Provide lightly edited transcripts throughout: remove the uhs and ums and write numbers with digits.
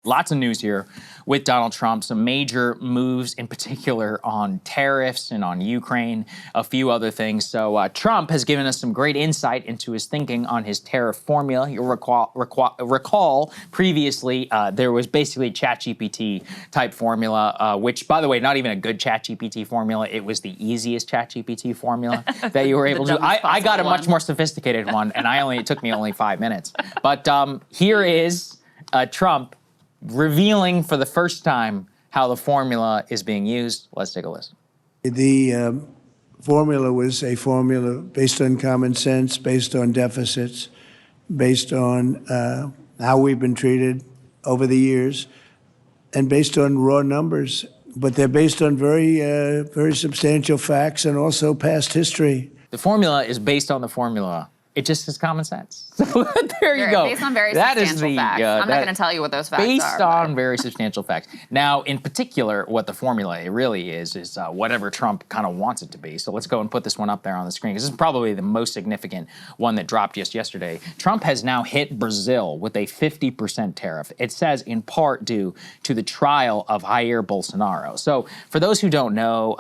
Lots of news here with Donald Trump, some major moves in particular on tariffs and on Ukraine, a few other things. So Trump has given us some great insight into his thinking on his tariff formula. You'll recall previously there was basically ChatGPT type formula, which, by the way, not even a good ChatGPT formula. It was the easiest ChatGPT formula that you were able to do. I got a much more sophisticated one, and it took me only 5 minutes. But here is Trump revealing for the first time how the formula is being used. Let's take a listen. The formula was a formula based on common sense, based on deficits, based on how we've been treated over the years, and based on raw numbers. But they're based on very substantial facts and also past history. The formula is based on the formula. It just is common sense. So there you go. Based on very substantial facts. I'm not going to tell you what those facts are. Based on very substantial facts. Now, in particular, what the formula really is whatever Trump kind of wants it to be. So let's go and put this one up there on the screen, because this is probably the most significant one that dropped just yesterday. Trump has now hit Brazil with a 50% tariff. It says in part due to the trial of Jair Bolsonaro. So for those who don't know,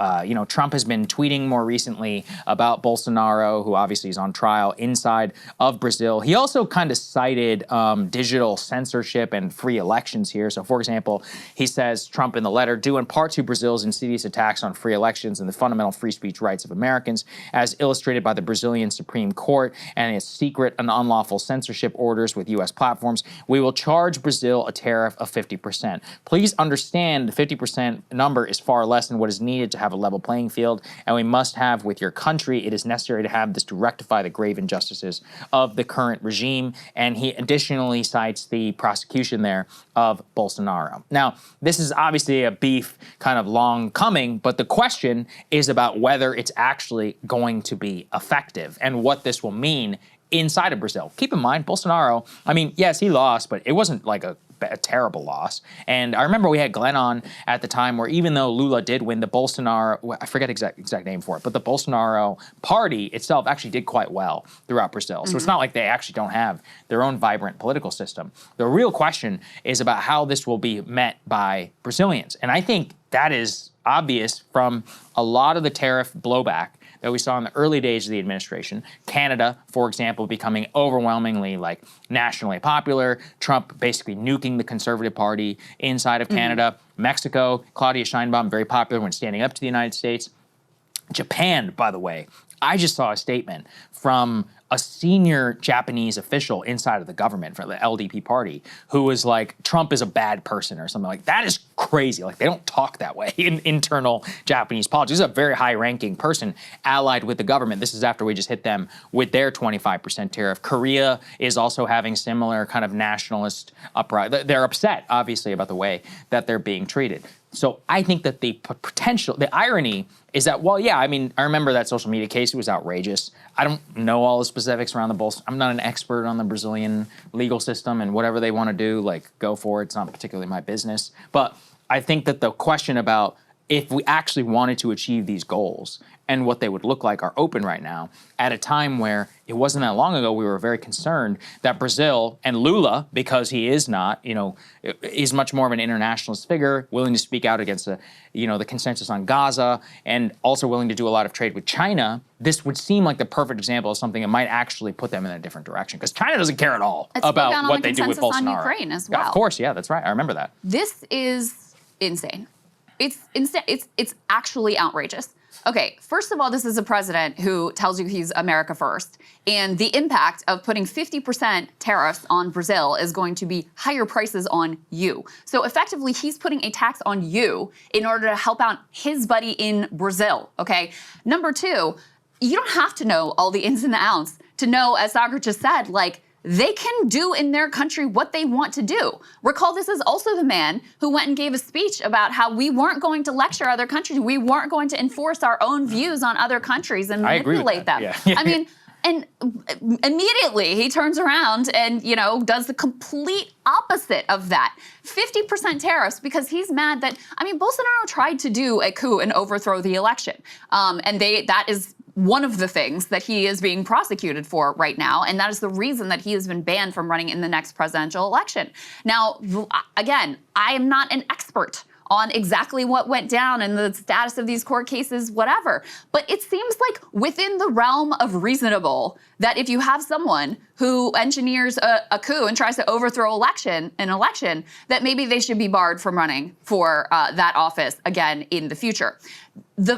Trump has been tweeting more recently about Bolsonaro, who obviously is on trial inside of Brazil. He also kind of cited digital censorship and free elections here. So, for example, he says, Trump in the letter, due in part to Brazil's insidious attacks on free elections and the fundamental free speech rights of Americans, as illustrated by the Brazilian Supreme Court and its secret and unlawful censorship orders with U.S. platforms, we will charge Brazil a tariff of 50%. Please understand the 50% number is far less than what is needed to have a level playing field, and we must have with your country. It is necessary to have this to rectify the grave injustices of the current regime. And he additionally cites the prosecution there of Bolsonaro. Now, this is obviously a beef kind of long coming, but the question is about whether it's actually going to be effective and what this will mean inside of Brazil. Keep in mind, Bolsonaro, yes, he lost, but it wasn't like a terrible loss. And I remember we had Glenn on at the time where even though Lula did win, the Bolsonaro, I forget exact name for it, but the Bolsonaro party itself actually did quite well throughout Brazil. So it's not like they actually don't have their own vibrant political system. The real question is about how this will be met by Brazilians. And I think that is obvious from a lot of the tariff blowback that we saw in the early days of the administration. Canada, for example, becoming overwhelmingly nationally popular. Trump basically nuking the Conservative Party inside of Canada. Mexico, Claudia Sheinbaum, very popular when standing up to the United States. Japan, by the way, I just saw a statement from a senior Japanese official inside of the government for the LDP party who was like, Trump is a bad person or something like that. Is crazy. They don't talk that way in internal Japanese politics. This is a very high-ranking person allied with the government. This is after we just hit them with their 25% tariff. Korea is also having similar kind of nationalist uprising. They're upset, obviously, about the way that they're being treated. So I think that the irony is that, I remember that social media case. It was outrageous. I don't know all the specifics around I'm not an expert on the Brazilian legal system, and whatever they want to do, go for it. It's not particularly my business. But I think that the question about if we actually wanted to achieve these goals and what they would look like are open right now at a time where it wasn't that long ago we were very concerned that Brazil and Lula, because he is not, is much more of an internationalist figure, willing to speak out against the consensus on Gaza and also willing to do a lot of trade with China. This would seem like the perfect example of something that might actually put them in a different direction, because China doesn't care at all about what they do with Bolsonaro. On Ukraine as well. Yeah, of course, yeah, that's right. I remember that. This is insane. It's insane. It's actually outrageous. Okay, first of all, this is a president who tells you he's America first, and the impact of putting 50% tariffs on Brazil is going to be higher prices on you. So effectively, he's putting a tax on you in order to help out his buddy in Brazil, okay? Number two, you don't have to know all the ins and the outs to know, as Saagar just said, they can do in their country what they want to do. Recall, this is also the man who went and gave a speech about how we weren't going to lecture other countries. We weren't going to enforce our own views on other countries and manipulate them. Yeah. And immediately he turns around and, does the complete opposite of that. 50% tariffs because he's mad that, Bolsonaro tried to do a coup and overthrow the election. And that is one of the things that he is being prosecuted for right now, and that is the reason that he has been banned from running in the next presidential election. Now, again, I am not an expert on exactly what went down and the status of these court cases, whatever. But it seems like within the realm of reasonable that if you have someone who engineers a coup and tries to overthrow an election, that maybe they should be barred from running for that office again in the future.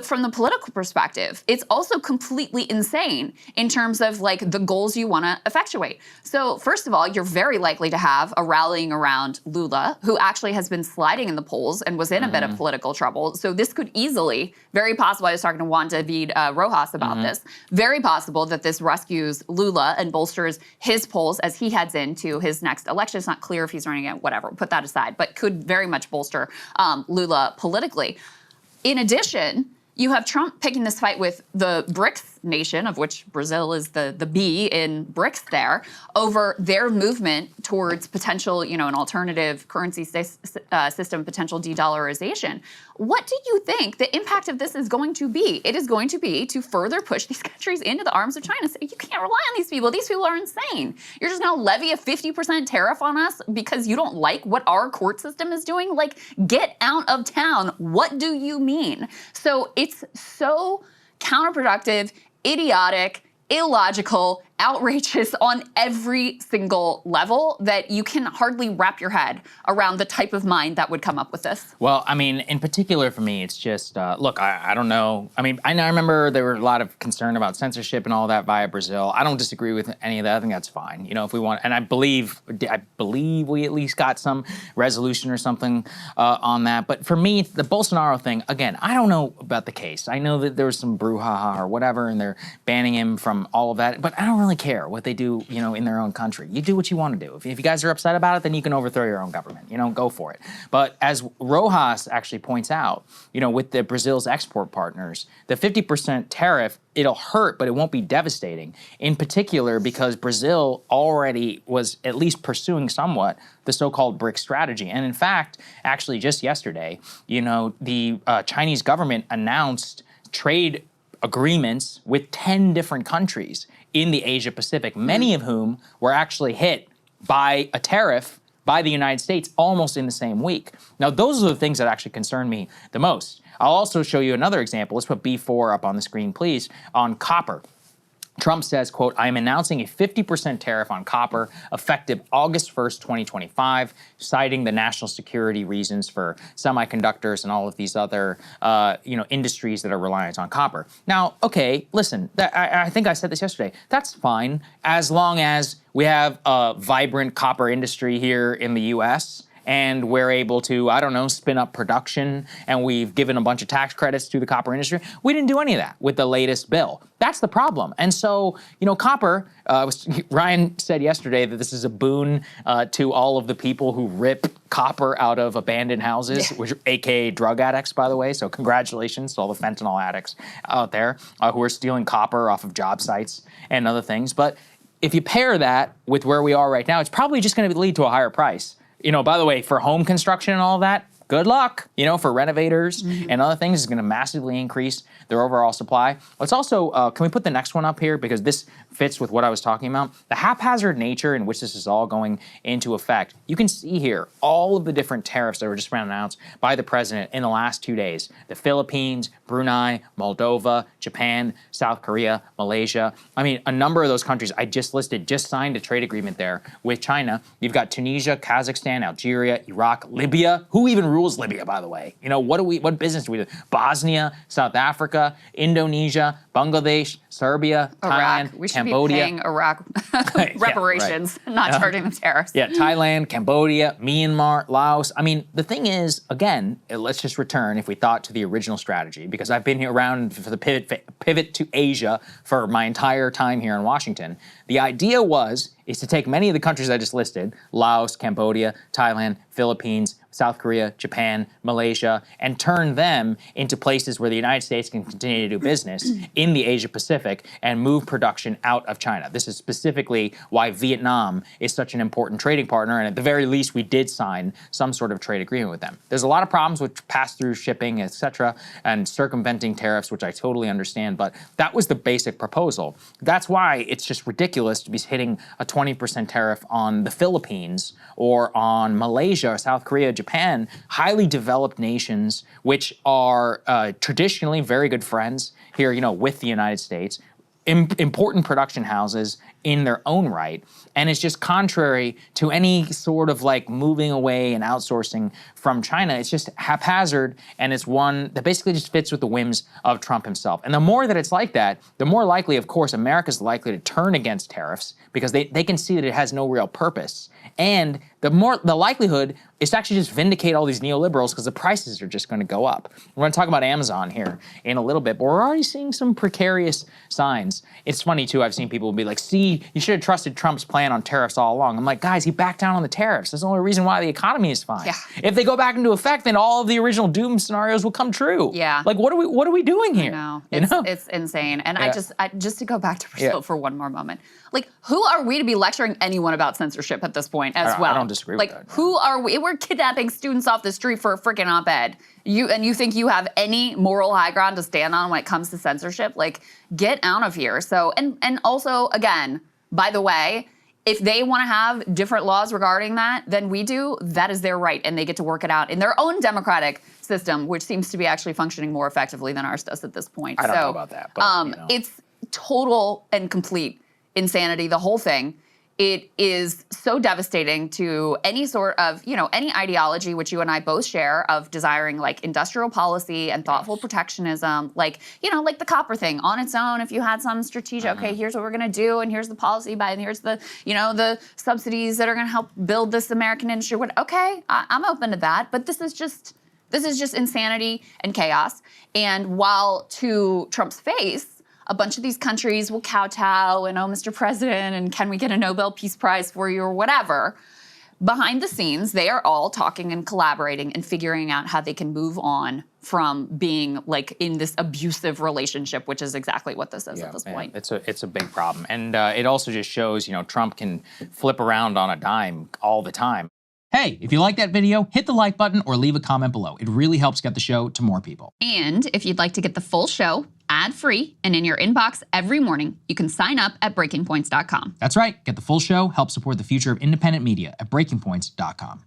From the political perspective, it's also completely insane in terms of like the goals you want to effectuate. So first of all, you're very likely to have a rallying around Lula, who actually has been sliding in the polls and was in a bit of political trouble. So this could easily, very possible, I was talking to Juan David Rojas about this, very possible that this rescues Lula and bolsters his polls as he heads into his next election. It's not clear if he's running it, whatever, put that aside, but could very much bolster Lula politically. In addition, you have Trump picking this fight with the BRICS nation, of which Brazil is the B in BRICS there, over their movement towards potential, an alternative currency system, potential de-dollarization. What do you think the impact of this is going to be? It is going to be to further push these countries into the arms of China. So you can't rely on these people. These people are insane. You're just going to levy a 50% tariff on us because you don't like what our court system is doing? Like, get out of town. What do you mean? So it's so counterproductive, idiotic, illogical, outrageous on every single level that you can hardly wrap your head around the type of mind that would come up with this. Well, I mean, in particular for me, it's just, look, I don't know. I mean, I remember there were a lot of concern about censorship and all that via Brazil. I don't disagree with any of that. I think that's fine. If we want, and I believe we at least got some resolution or something on that. But for me, the Bolsonaro thing, again, I don't know about the case. I know that there was some brouhaha or whatever, and they're banning him from all of that. But I don't really care what they do, in their own country. You do what you want to do. If you guys are upset about it, then you can overthrow your own government. Go for it. But as Rojas actually points out, with the Brazil's export partners, the 50% tariff, it'll hurt, but it won't be devastating. In particular, because Brazil already was at least pursuing somewhat the so-called BRICS strategy. And in fact, actually just yesterday, the Chinese government announced trade agreements with 10 different countries in the Asia Pacific, many of whom were actually hit by a tariff by the United States almost in the same week. Now, those are the things that actually concern me the most. I'll also show you another example. Let's put B4 up on the screen, please, on copper. Trump says, quote, I am announcing a 50% tariff on copper effective August 1st, 2025, citing the national security reasons for semiconductors and all of these other, industries that are reliant on copper. Now, okay, listen, I think I said this yesterday. That's fine as long as we have a vibrant copper industry here in the U.S., and we're able to, spin up production, and we've given a bunch of tax credits to the copper industry. We didn't do any of that with the latest bill. That's the problem. And so, copper, Ryan said yesterday that this is a boon to all of the people who rip copper out of abandoned houses, which are AKA drug addicts, by the way. So congratulations to all the fentanyl addicts out there who are stealing copper off of job sites and other things. But if you pair that with where we are right now, it's probably just going to lead to a higher price. By the way, for home construction and all that, good luck, for renovators and other things. It's going to massively increase their overall supply. Let's also, can we put the next one up here? Because this fits with what I was talking about. The haphazard nature in which this is all going into effect. You can see here all of the different tariffs that were just announced by the president in the last 2 days. The Philippines, Brunei, Moldova, Japan, South Korea, Malaysia. I mean, a number of those countries I just listed just signed a trade agreement there with China. You've got Tunisia, Kazakhstan, Algeria, Iraq, Libya. Who even rules Libya, by the way? What business do we do? Bosnia, South Africa, Indonesia, Bangladesh, Serbia, Thailand, we should Cambodia. be paying Iraq reparations, not charging them tariffs. Yeah, Thailand, Cambodia, Myanmar, Laos. I mean, the thing is, again, let's just return, if we thought, to the original strategy, because I've been here around for the pivot to Asia for my entire time here in Washington. The idea is to take many of the countries I just listed, Laos, Cambodia, Thailand, Philippines, South Korea, Japan, Malaysia, and turn them into places where the United States can continue to do business in the Asia Pacific and move production out of China. This is specifically why Vietnam is such an important trading partner, and at the very least, we did sign some sort of trade agreement with them. There's a lot of problems with pass-through shipping, etc., and circumventing tariffs, which I totally understand, but that was the basic proposal. That's why it's just ridiculous to be hitting a 20% tariff on the Philippines or on Malaysia or South Korea, Japan, highly developed nations, which are traditionally very good friends here, with the United States, important production houses in their own right, and it's just contrary to any sort of like moving away and outsourcing from China. It's just haphazard, and it's one that basically just fits with the whims of Trump himself. And the more that it's like that, the more likely, of course, America's likely to turn against tariffs because they can see that it has no real purpose. And the likelihood is to actually just vindicate all these neoliberals because the prices are just going to go up. We're going to talk about Amazon here in a little bit, but we're already seeing some precarious signs. It's funny too, I've seen people be like, see, you should have trusted Trump's plan on tariffs all along. I'm like, guys, he backed down on the tariffs. That's the only reason why the economy is fine. Yeah. If they go back into effect, then all of the original doom scenarios will come true. Yeah. Like, what are we doing here? It's insane. And Yeah. I just to go back to Brazil for one more moment. Like, who are we to be lecturing anyone about censorship at this point as well? I don't disagree with that. Like, who are we? We're kidnapping students off the street for a freaking op-ed. You think you have any moral high ground to stand on when it comes to censorship? Like, get out of here. So, and also, again, by the way, if they want to have different laws regarding that than we do, that is their right, and they get to work it out in their own democratic system, which seems to be actually functioning more effectively than ours does at this point. I don't know about that, but, It's total and complete insanity, the whole thing. It is so devastating to any sort of, any ideology which you and I both share of desiring like industrial policy and thoughtful protectionism, like the copper thing on its own. If you had some strategic, okay, here's what we're gonna do, and here's the policy and here's the, the subsidies that are gonna help build this American industry. Okay, I'm open to that, but this is just insanity and chaos. And while to Trump's face, a bunch of these countries will kowtow and, oh, Mr. President, and can we get a Nobel Peace Prize for you or whatever. Behind the scenes, they are all talking and collaborating and figuring out how they can move on from being like in this abusive relationship, which is exactly what this is at this point. It's a big problem. And it also just shows, Trump can flip around on a dime all the time. Hey, if you like that video, hit the like button or leave a comment below. It really helps get the show to more people. And if you'd like to get the full show ad-free and in your inbox every morning, you can sign up at breakingpoints.com. That's right. Get the full show, help support the future of independent media at breakingpoints.com.